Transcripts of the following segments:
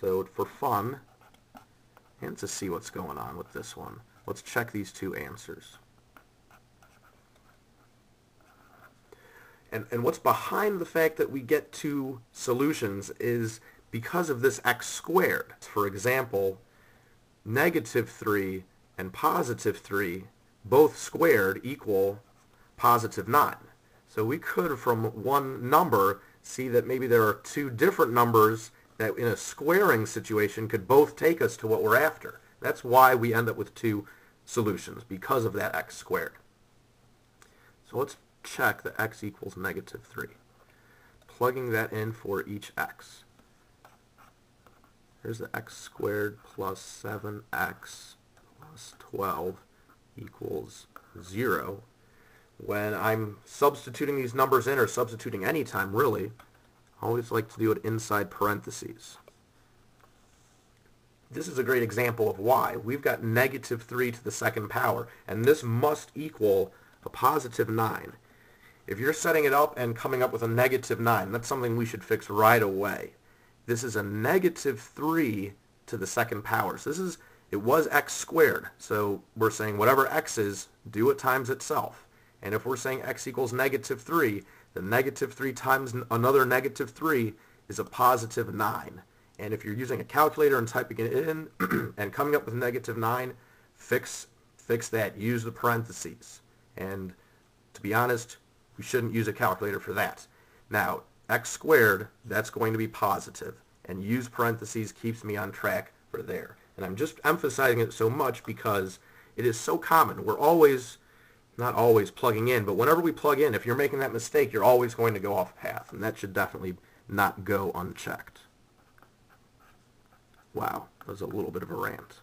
So for fun, and to see what's going on with this one, let's check these two answers. And what's behind the fact that we get two solutions is because of this x squared. For example, negative 3 and positive 3 both squared equal positive 9. So we could, from one number, see that maybe there are two different numbers that in a squaring situation could both take us to what we're after. That's why we end up with two solutions, because of that x squared. So let's check the x equals negative 3. Plugging that in for each x. Here's the x squared plus 7x plus 12 equals 0. When I'm substituting these numbers in, or substituting any time really, I always like to do it inside parentheses. This is a great example of why. We've got negative 3 to the second power, and this must equal a positive 9. If you're setting it up and coming up with a negative 9, that's something we should fix right away. This is a negative 3 to the second power. So it was x squared. So we're saying whatever x is, do it times itself. And if we're saying x equals negative 3, the negative 3 times another negative 3 is a positive 9. And if you're using a calculator and typing it in and coming up with negative 9, fix that. Use the parentheses. And to be honest, we shouldn't use a calculator for that. Now, x squared, that's going to be positive, and use parentheses keeps me on track for there. And I'm just emphasizing it so much because it is so common. We're always, not always plugging in, but whenever we plug in, if you're making that mistake, you're always going to go off path, and that should definitely not go unchecked. Wow, that was a little bit of a rant.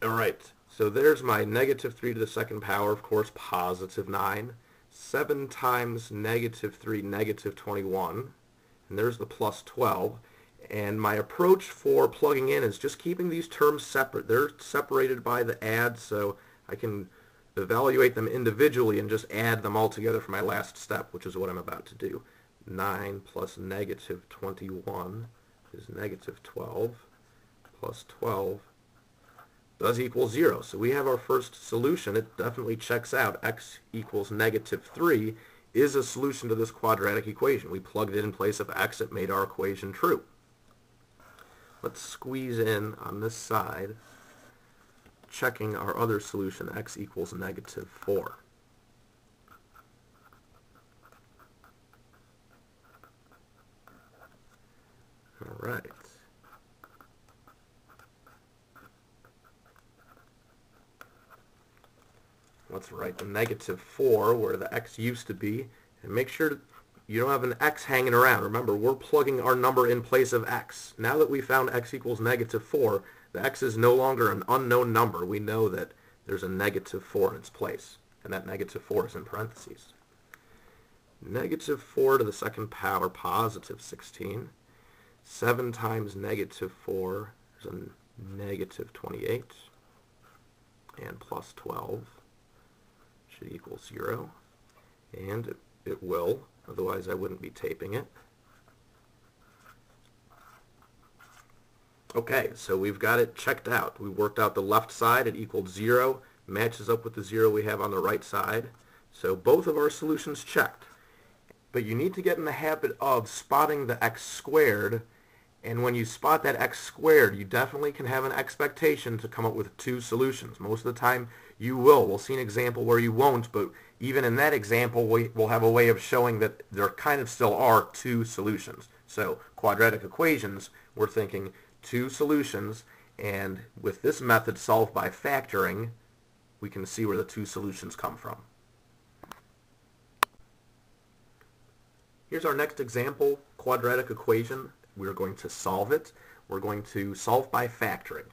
All right. So there's my negative 3 to the second power, of course, positive 9. 7 times negative 3, negative 21. And there's the plus 12. And my approach for plugging in is just keeping these terms separate. They're separated by the add, so I can evaluate them individually and just add them all together for my last step, which is what I'm about to do. 9 plus negative 21 is negative 12, plus 12 does equal 0. So we have our first solution. It definitely checks out. X equals negative 3 is a solution to this quadratic equation. We plugged it in place of x. It made our equation true. Let's squeeze in on this side, checking our other solution, x equals negative 4. All right. Let's write the negative 4 where the x used to be, and make sure you don't have an x hanging around. Remember, we're plugging our number in place of x. Now that we found x equals negative 4, the x is no longer an unknown number. We know that there's a negative 4 in its place, and that negative 4 is in parentheses. Negative 4 to the second power, positive 16. 7 times negative 4 is a negative 28, and plus 12 should equal 0, and it will, otherwise I wouldn't be taping it. Okay, so we've got it checked out. We worked out the left side, it equaled 0, matches up with the 0 we have on the right side. So both of our solutions checked. But you need to get in the habit of spotting the x squared, and when you spot that x squared, you definitely can have an expectation to come up with two solutions. Most of the time you will. We'll see an example where you won't, but even in that example we'll have a way of showing that there kind of still are two solutions. So quadratic equations, we're thinking two solutions, and with this method solved by factoring, we can see where the two solutions come from. Here's our next example, quadratic equation. We're going to solve it. We're going to solve by factoring.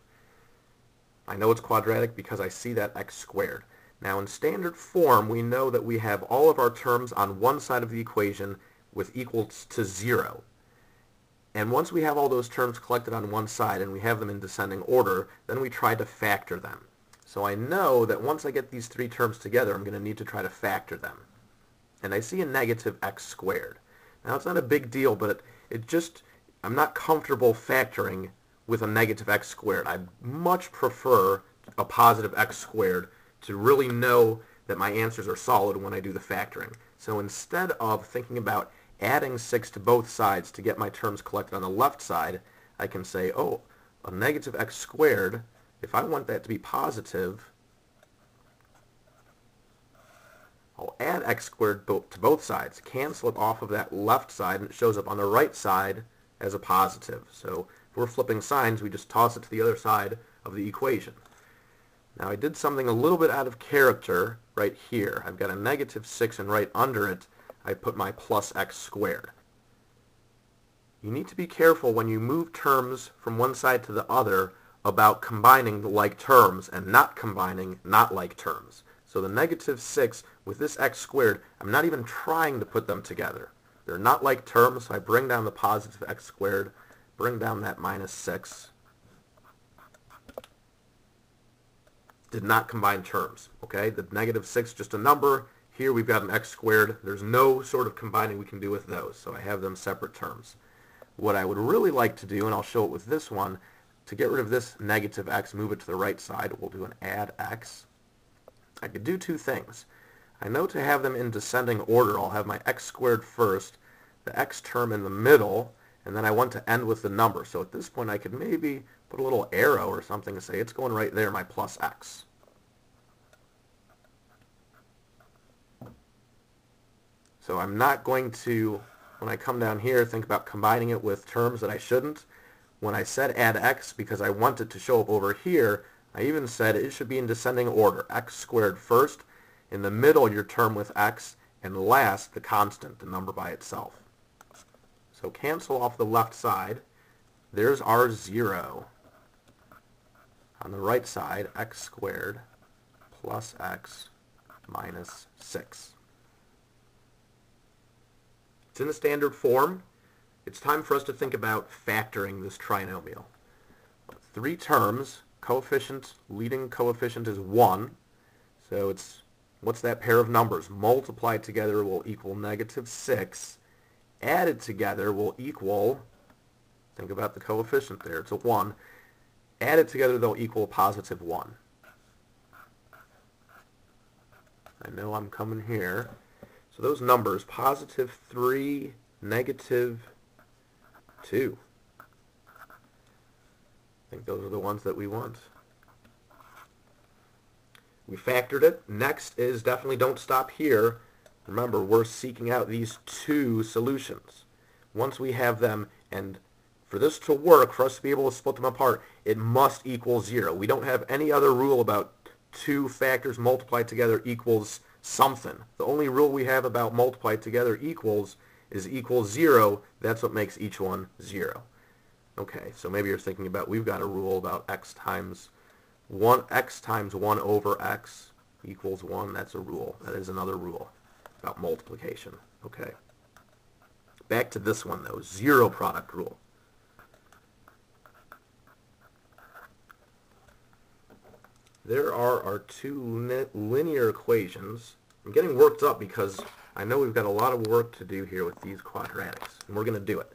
I know it's quadratic because I see that x squared. Now in standard form, we know that we have all of our terms on one side of the equation with equals to 0. And once we have all those terms collected on one side and we have them in descending order, then we try to factor them. So I know that once I get these three terms together, I'm going to need to try to factor them. And I see a negative x squared. Now it's not a big deal, but it just, I'm not comfortable factoring with a negative x squared. I much prefer a positive x squared to really know that my answers are solid when I do the factoring. So instead of thinking about adding 6 to both sides to get my terms collected on the left side, I can say, oh, a negative x squared, if I want that to be positive, I'll add x squared to both sides, cancel it off of that left side, and it shows up on the right side as a positive. So if we're flipping signs, we just toss it to the other side of the equation. Now I did something a little bit out of character right here. I've got a negative 6, and right under it I put my plus x squared. You need to be careful when you move terms from one side to the other about combining the like terms and not combining not like terms. So the negative 6 with this x squared, I'm not even trying to put them together. They're not like terms, so I bring down the positive x squared, bring down that minus 6. Did not combine terms, okay? The negative 6, just a number. Here we've got an x squared. There's no sort of combining we can do with those, so I have them separate terms. What I would really like to do, and I'll show it with this one, to get rid of this negative x, move it to the right side, we'll do an add x. I could do two things. I know to have them in descending order, I'll have my x squared first, the x term in the middle, and then I want to end with the number. So at this point I could maybe put a little arrow or something and say it's going right there, my plus x. So I'm not going to, when I come down here, think about combining it with terms that I shouldn't. When I said add x, because I want it to show up over here, I even said it should be in descending order. X squared first, in the middle your term with x, and last the constant, the number by itself. So cancel off the left side. There's our 0. On the right side, x squared plus x minus 6. It's in the standard form. It's time for us to think about factoring this trinomial. 3 terms, coefficient, leading coefficient is 1. So it's, what's that pair of numbers? Multiplied together will equal negative 6. Added together will equal, think about the coefficient there, it's a 1. Added together they'll equal positive 1. I know I'm coming here. So those numbers, positive 3, negative 2. I think those are the ones that we want. We factored it. Next is definitely don't stop here. Remember, we're seeking out these 2 solutions. Once we have them, and for this to work, for us to be able to split them apart, it must equal 0. We don't have any other rule about 2 factors multiplied together equals something. The only rule we have about multiplied together equals is equals 0. That's what makes each one 0. Okay, so maybe you're thinking about, we've got a rule about x times 1 over x equals 1. That's a rule. That is another rule about multiplication. Okay. Back to this one though, 0 product rule. There are our 2 linear equations. I'm getting worked up because I know we've got a lot of work to do here with these quadratics, and we're going to do it.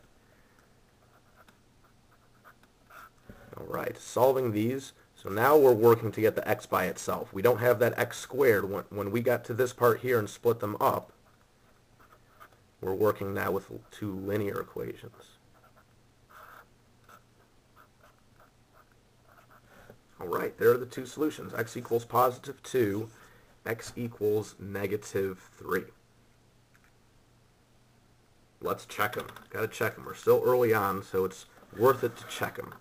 Alright, solving these. So now we're working to get the x by itself. We don't have that x squared. When we got to this part here and split them up, we're working now with 2 linear equations. Alright, there are the 2 solutions. X equals positive 2, x equals negative 3. Let's check them. Got to check them. We're still early on, so it's worth it to check them.